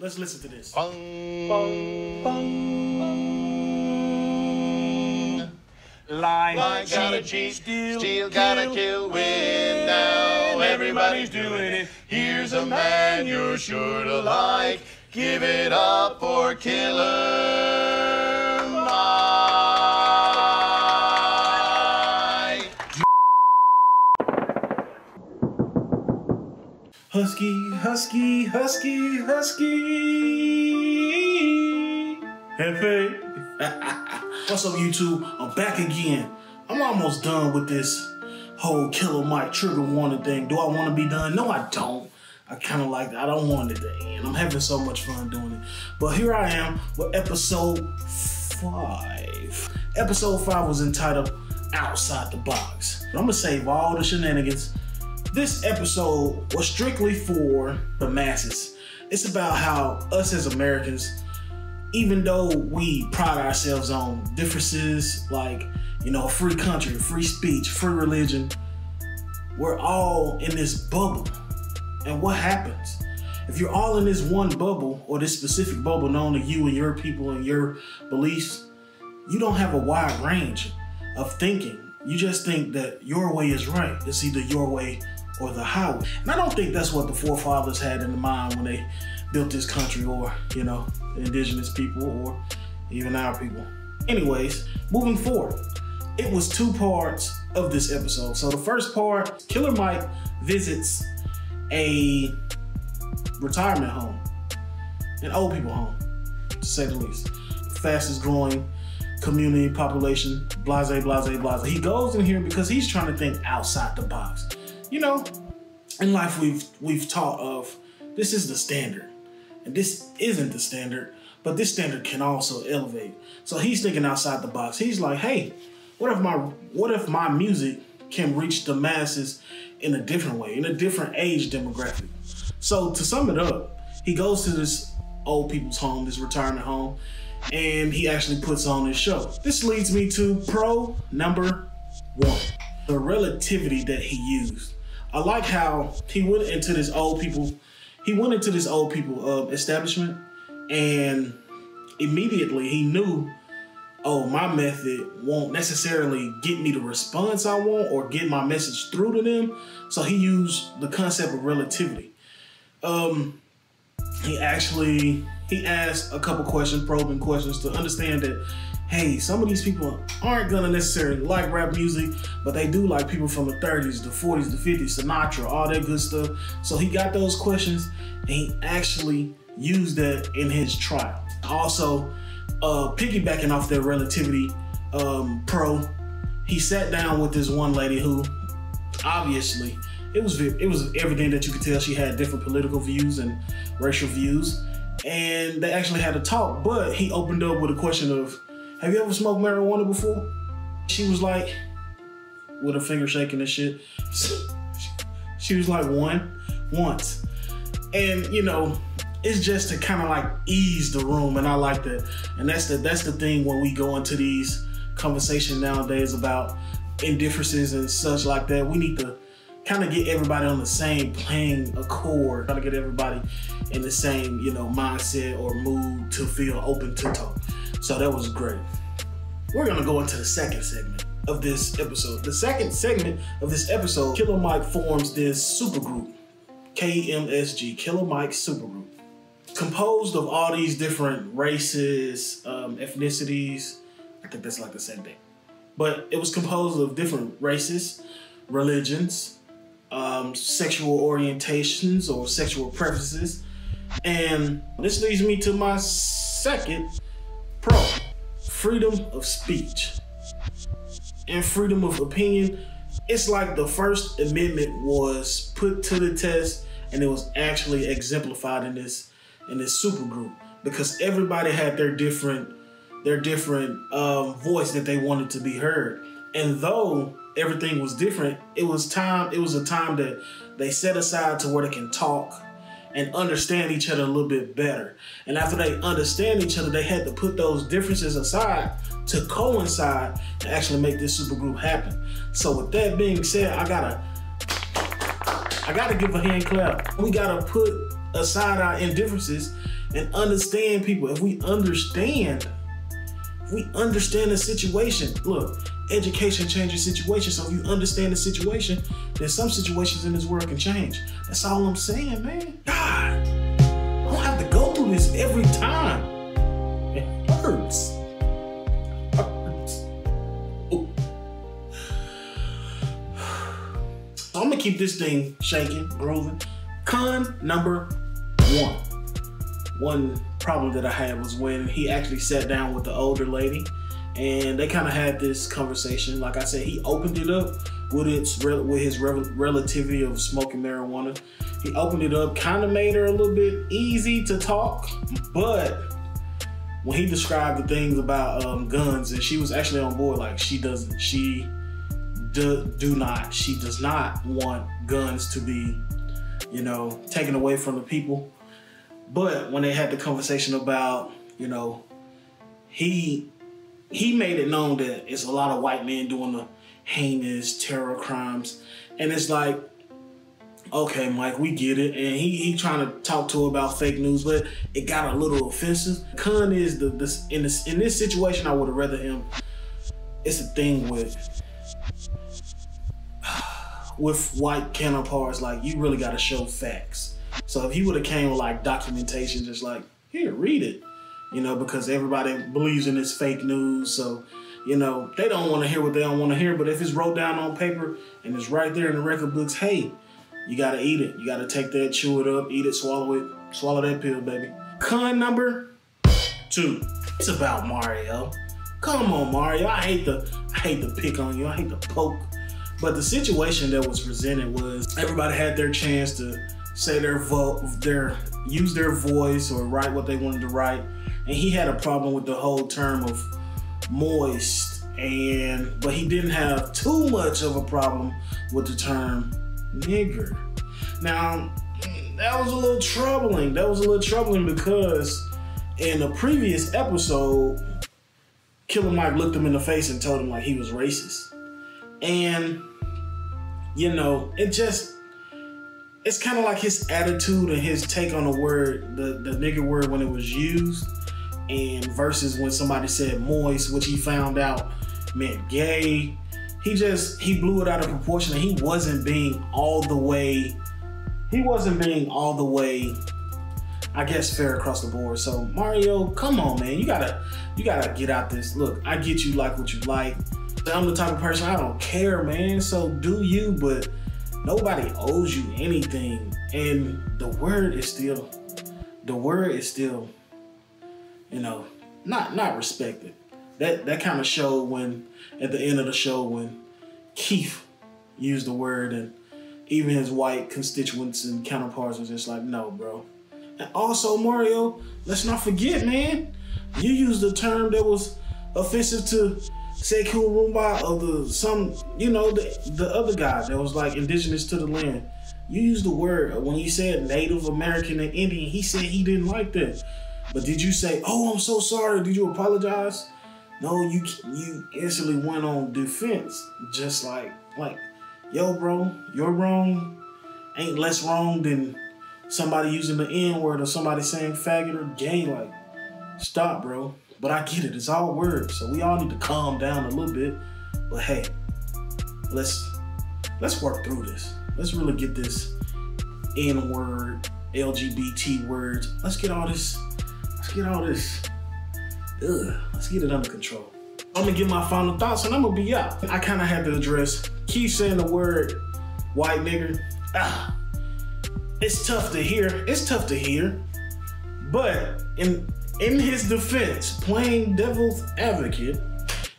Let's listen to this. Bong, bong, bong. Like gotta cheat, still gotta kill, win now. Everybody's doing it. Here's a man you're sure to like. Give it up for Killer Mike. Husky, husky, husky, husky. Hefe. What's up, YouTube? I'm back again. I'm almost done with this whole Killer Mike trigger warning thing. Do I want to be done? No, I don't. I don't want it to end. I'm having so much fun doing it. But here I am with episode 5. Episode 5 was entitled Outside the Box. I'm gonna save all the shenanigans. This episode was strictly for the masses. It's about how us as Americans, even though we pride ourselves on differences like, free country, free speech, free religion, we're all in this bubble. And what happens? If you're all in this one bubble, or this specific bubble known to you and your people and your beliefs, you don't have a wide range of thinking. You just think that your way is right. It's either your way or the highway. And I don't think that's what the forefathers had in mind when they built this country, or, the indigenous people, or even our people. Anyways, moving forward, it was 2 parts of this episode. So the first part, Killer Mike visits a retirement home, an old people home, to say the least. Fastest growing community population, blase, blase, blase. He goes in here because he's trying to think outside the box. In life we've taught of, this is the standard, and this isn't the standard, but this standard can also elevate. So he's thinking outside the box. He's like, hey, what if my music can reach the masses in a different way, in a different age demographic? So to sum it up, he goes to this old people's home, this retirement home, and he actually puts on his show. This leads me to pro number 1, the relativity that he used. I like how he went into this old people establishment, and immediately he knew, oh, my method won't necessarily get me the response I want or get my message through to them. So he used the concept of relativity. He asked a couple questions, probing questions, to understand that, hey, some of these people aren't gonna necessarily like rap music, but they do like people from the 30s, the 40s, the 50s, Sinatra, all that good stuff. So he got those questions, and he actually used that in his trial. Also, piggybacking off that relativity pro, he sat down with this one lady who, obviously, it was evident that you could tell she had different political views and racial views, and they actually had a talk. But he opened up with a question of, have you ever smoked marijuana before? She was like, with her finger shaking and shit, she was like, once. And it's just to kind of like ease the room, and I like that. And that's the thing when we go into these conversations nowadays about indifferences and such like that. We need to kind of get everybody on the same playing accord, try to get everybody in the same, mindset or mood to feel open to talk. So that was great. We're gonna go into the second segment of this episode. The second segment of this episode, Killer Mike forms this supergroup, KMSG, Killer Mike Supergroup, composed of all these different races, ethnicities. I think that's like the same thing. But it was composed of different races, religions, sexual orientations or sexual preferences. And this leads me to my second pro, freedom of speech and freedom of opinion. It's like the First Amendment was put to the test, and it was actually exemplified in this supergroup, because everybody had their different voice that they wanted to be heard. And though everything was different, it was a time that they set aside to where they can talk and understand each other a little bit better. And after they understand each other, they had to put those differences aside to coincide to actually make this supergroup happen. So with that being said, I gotta give a hand clap. We gotta put aside our indifferences and understand people. If we understand the situation, look, education changes situations. So if you understand the situation, then some situations in this world can change. That's all I'm saying, man. God, I don't have to go through this every time. It hurts. So I'm gonna keep this thing shaking, grooving. Con number one. One problem that I had was when he actually sat down with the older lady and they kind of had this conversation. Like I said, he opened it up with his relativity of smoking marijuana. He opened it up, kind of made her a little bit easy to talk, but when he described the things about guns, and she was actually on board, like she does not want guns to be, you know, taken away from the people. But when they had the conversation about, you know, he made it known that it's a lot of white men doing the heinous terror crimes. And it's like, okay, Mike, we get it. And he trying to talk to her about fake news, but it got a little offensive. Con is in this situation, I would have rather him. It's a thing with white counterparts, like you really got to show facts. So if he would have came with like documentation, just like, here, read it, you know, because everybody believes in this fake news. So, you know, they don't want to hear what they don't want to hear. But if it's wrote down on paper and it's right there in the record books, hey, you got to eat it. You got to take that, chew it up, eat it, swallow that pill, baby. Con number two. It's about Mario. Come on, Mario. I hate to pick on you. I hate to poke. But the situation that was presented was everybody had their chance to say use their voice or write what they wanted to write. And he had a problem with the whole term of moist, but he didn't have too much of a problem with the term nigger. Now, that was a little troubling. Because in a previous episode, Killer Mike looked him in the face and told him like he was racist. And, you know, it's kind of like his attitude and his take on the word, the nigger word when it was used, and versus when somebody said moist, which he found out meant gay. He blew it out of proportion, and he wasn't being all the way, I guess, fair across the board. So Mario, come on, man, you gotta get out this. Look, I get you like what you like. I'm the type of person, I don't care, man. So do you, but nobody owes you anything. And the word is still, you know, not respected. That kind of showed when, at the end of the show, when Keith used the word, and even his white constituents and counterparts was just like, no, bro. And also, Mario, let's not forget, man, you used a term that was offensive to Sekou Rumba of the other guy that was like indigenous to the land. You used the word when you said Native American and Indian. He said he didn't like that. But did you say, "Oh, I'm so sorry"? Did you apologize? No, you instantly went on defense, just like, yo, bro, your wrong ain't less wrong than somebody using the N-word or somebody saying faggot or gay. Like, stop, bro. But I get it, it's all words, so we all need to calm down a little bit. But hey, let's work through this. Let's really get this N-word, LGBT words. Let's get all this, let's get it under control. I'm gonna give my final thoughts and I'm gonna be out. I kinda had to address, keep saying the word white nigger. It's tough to hear, but in his defense, playing devil's advocate,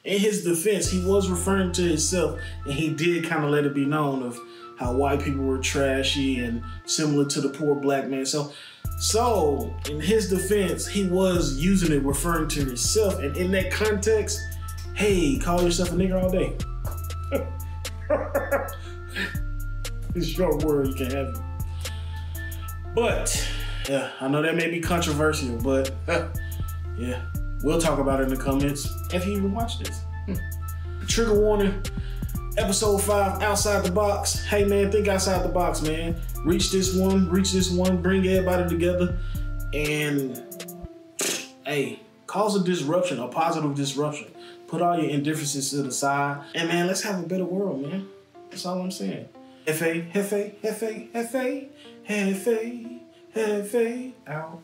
in his defense, he was referring to himself, and he did kind of let it be known of how white people were trashy and similar to the poor black man. So in his defense, he was using it, referring to himself, and in that context, hey, call yourself a nigger all day. It's a short word, you can have it. But yeah, I know that may be controversial, but yeah, we'll talk about it in the comments if you even watch this. Trigger warning, episode 5, outside the box. Hey man, think outside the box, man. Reach this one, bring everybody together. and hey, cause a disruption, a positive disruption. Put all your indifferences to the side, and man, let's have a better world, man. That's all I'm saying. Hefe, hefe, hefe, hefe, hefe, hefe, out.